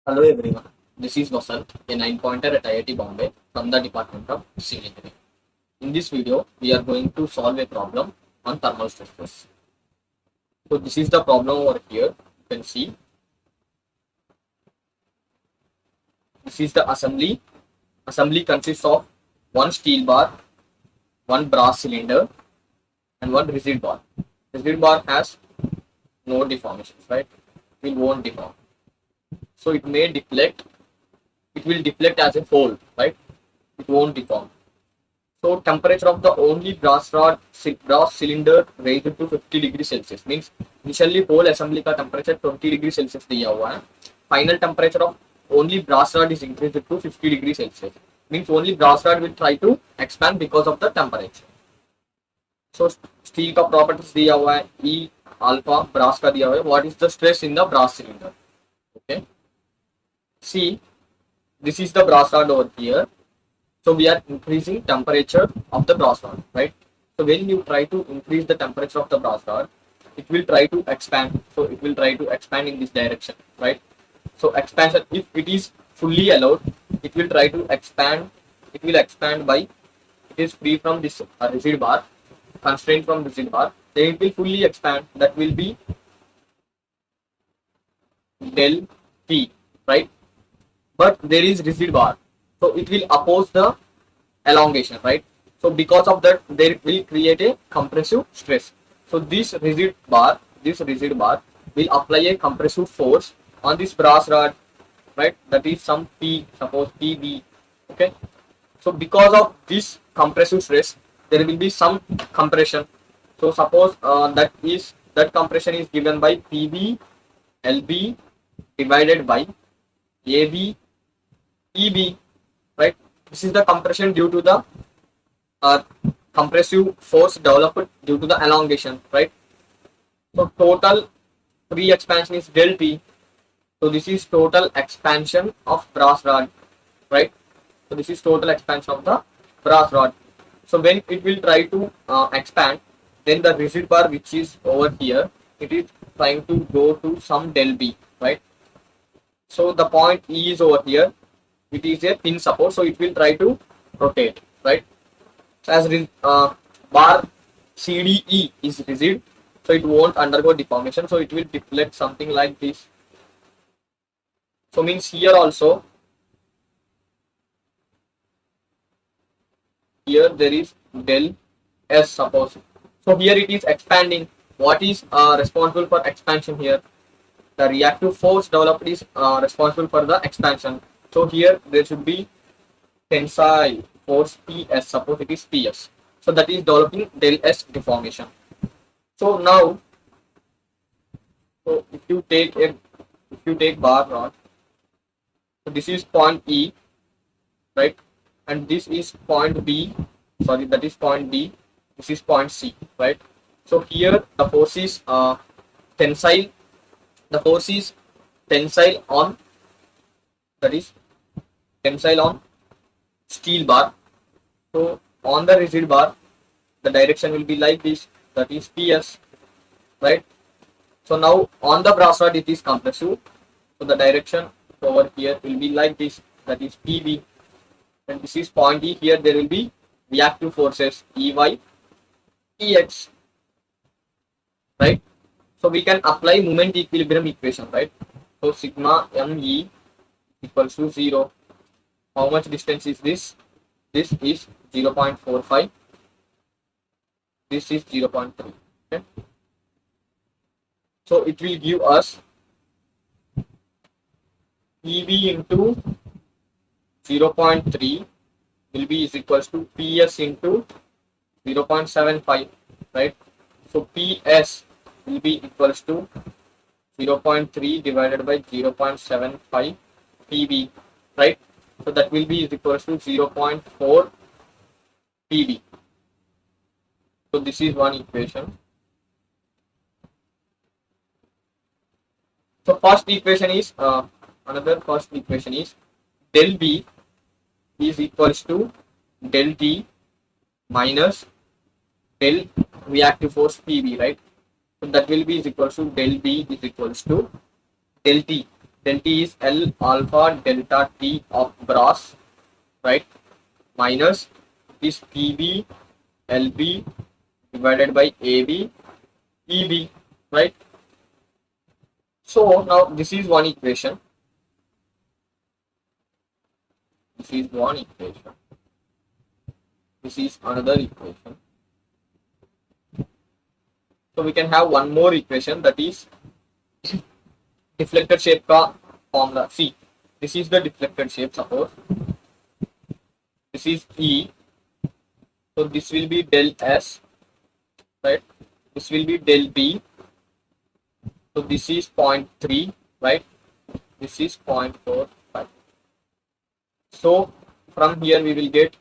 Hello everyone, this is Vasant, a 9-pointer at IIT Bombay from the Department of Civil Engineering. In this video, we are going to solve a problem on thermal stresses. So this is the problem over here. You can see this is the assembly. Assembly consists of one steel bar, one brass cylinder, and one rigid bar. Rigid bar has no deformations, right? It won't deform. So it may deflect. It will deflect as a whole, right? It won't deform. So temperature of the only brass cylinder raised to 50 degree Celsius means initially whole assembly का temperature 20 degree Celsius दिया हुआ है. Final temperature of only brass rod is increased to 50 degree Celsius. Means only brass rod will try to expand because of the temperature. So steel का properties दिया हुआ है E alpha, brass का दिया हुआ है. What is the stress in the brass cylinder? Okay. See, this is the brass rod over here. So we are increasing temperature of the brass rod, right? So when you try to increase the temperature of the brass rod, it will try to expand. So it will try to expand in this direction, right? So expansion, if it is fully allowed, it will try to expand. It will expand by, it is free from this rigid bar, constraint from rigid bar. Then it will fully expand. That will be del P, right? But there is rigid bar, so it will oppose the elongation, right? So because of that, there will create a compressive stress. So this rigid bar will apply a compressive force on this brass rod, right? That is some P, suppose PB. Okay. So because of this compressive stress, there will be some compression. So suppose that compression is given by PB LB divided by AB EB, right? This is the compression due to the compressive force developed due to the elongation, right? So total free expansion is del P. So this is total expansion of brass rod, right? So this is total expansion of the brass rod. So when it will try to expand, then the rigid bar which is over here, it is trying to go to some del B, right? So the point E is over here. It is a pin support, so it will try to rotate, right? So as bar CDE is rigid, so it won't undergo deformation, so it will deflect something like this. So means here also, here there is del S suppose. So here it is expanding. What is responsible for expansion here? The reactive force developed is responsible for the expansion. So here there should be tensile force PS, suppose it is PS. So that is developing del S deformation. So now, so if you take bar rod, so this is point E, right? And this is point B, sorry, that is point B, this is point C, right? So here the force is tensile, the force is tensile on, that is tensile on steel bar. So on the rigid bar, the direction will be like this, that is PS, right? So now on the brass rod it is compressive, so the direction over here will be like this, that is PB, and this is point E. Here there will be reactive forces EY, EX, right? So we can apply moment equilibrium equation, right? So sigma ME equals to 0. How much distance is this? This is 0.45. This is 0.3. Okay. So it will give us PV into 0.3 will be is equals to PS into 0.75, right? So PS will be equals to 0.3 divided by 0.75 PV, right? So that will be is equals to 0.4 PV. So this is one equation. So first equation is first equation is del B is equals to del T minus del reactive force PV, right? So that will be is equals to del B is equals to del T. Del T is L alpha delta T of brass, right? Minus is PB LB divided by AB EB, right? So now this is one equation. This is one equation. This is another equation. So we can have one more equation, that is deflected shape का formula. See, this is the deflected shape. Suppose this is E, so this will be del S, right? This will be del B. So this is 0.3, right? This is 0.45. So from here we will get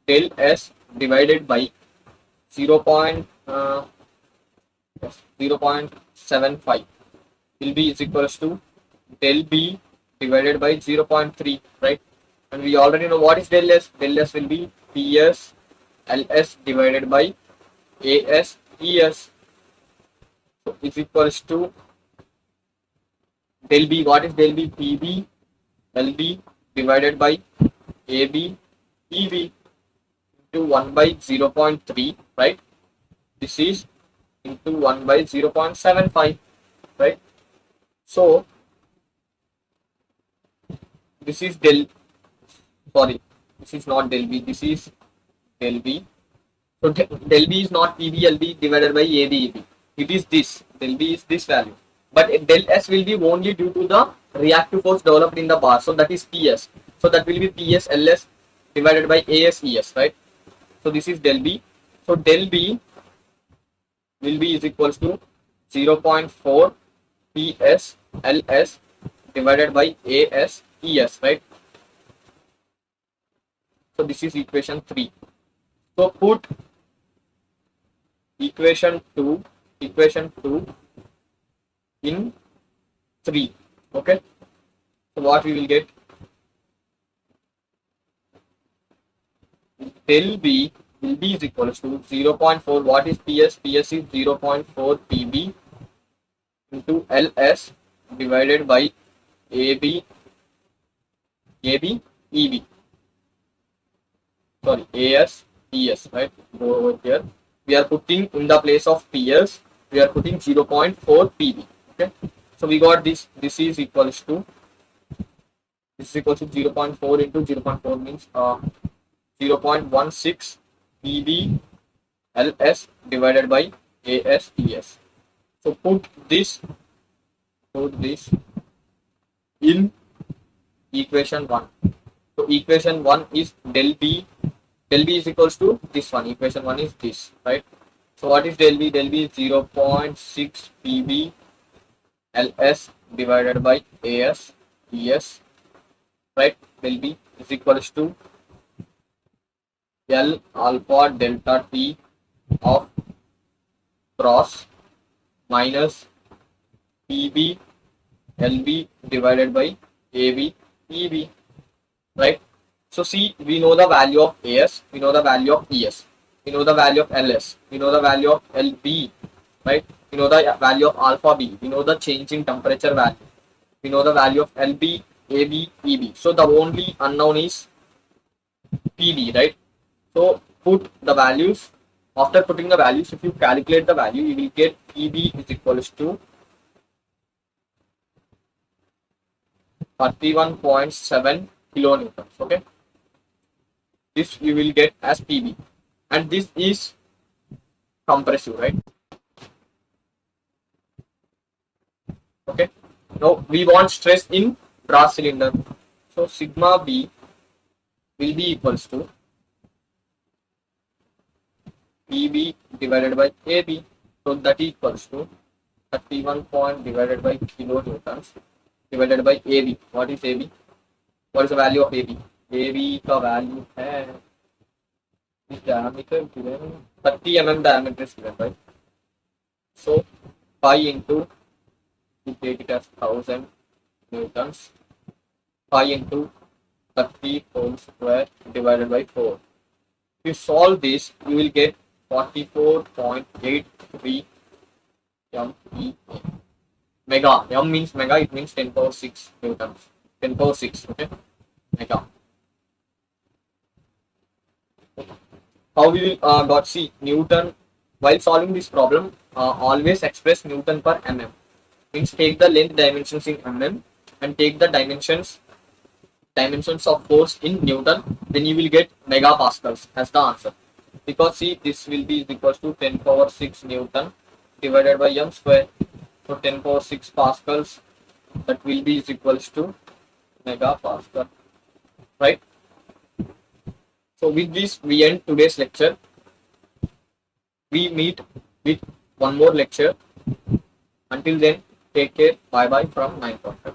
del S divided by 0.75 will be is equals to del B divided by 0.3, right? And we already know what is del S. Del S will be PS LS divided by AS ES. So is equals to del B. What is del B? PB LB divided by AB EB into 1 by 0.3, right? This is into 1 by 0.75, right? So this is this is not del B, this is del B. So del B is not PBLB divided by ABEB. It is this. Del B is this value. But del S will be only due to the reactive force developed in the bar. So that is PS. So that will be PS LS divided by AS ES, right? So this is del B. So del B will be is equals to 0.4 PS LS divided by AS ES, right? So this is equation 3. So put equation 2 in 3. Okay. So what we will get? Del B will be is equals to 0.4. What is PS? PS is 0.4 PB into LS divided by AB EB. Sorry, AS ES, right? Go over here. We are putting in the place of PS, we are putting 0.4 PB. Okay. So we got this. This is equals to 0.4 into 0.4 means 0.16 PB LS divided by AS ES. So put this in equation 1. So equation 1 is del B. Del B is equals to this one. Equation 1 is this, right? So what is del B? Del B is 0.6 PB LS divided by AS ES, right? Del B is equals to L alpha delta T of cross minus PB LB divided by AB EB, right? So see, we know the value of AS, we know the value of ES, we know the value of LS, we know the value of LB, right? We know the value of alpha B, we know the change in temperature value, we know the value of LB, AB, EB. So the only unknown is PB, right? So put the values. After putting the values, if you calculate the value, you will get PB is equals to 31.7 kilonewtons. Okay, this you will get as PB, and this is compressive, right? Okay, now we want stress in brass cylinder. So sigma B will be equals to PB divided by AB. So that equals to 31 point divided by kilonewtons divided by AB. What is AB? What is the value of AB? AB का value है this diameter given 30 mm diameter is given, right? So pi into, we take it as 1000 newtons, pi into 30 whole square divided by 4. If you solve this, you will get 44.83 MPa. Mega. M means mega, it means 10 power 6 newtons. 10 power 6, okay? Mega. How we will got see Newton while solving this problem, always express Newton per mm. Means take the length dimensions in mm and take the dimensions of force in Newton, then you will get megapascals as the answer. Because see, this will be equals to 10 power 6 Newton divided by m square. So 10 power 6 pascals, that will be equals to megapascal, right? So with this we end today's lecture. We meet with one more lecture. Until then, take care. Bye bye from ninepointer.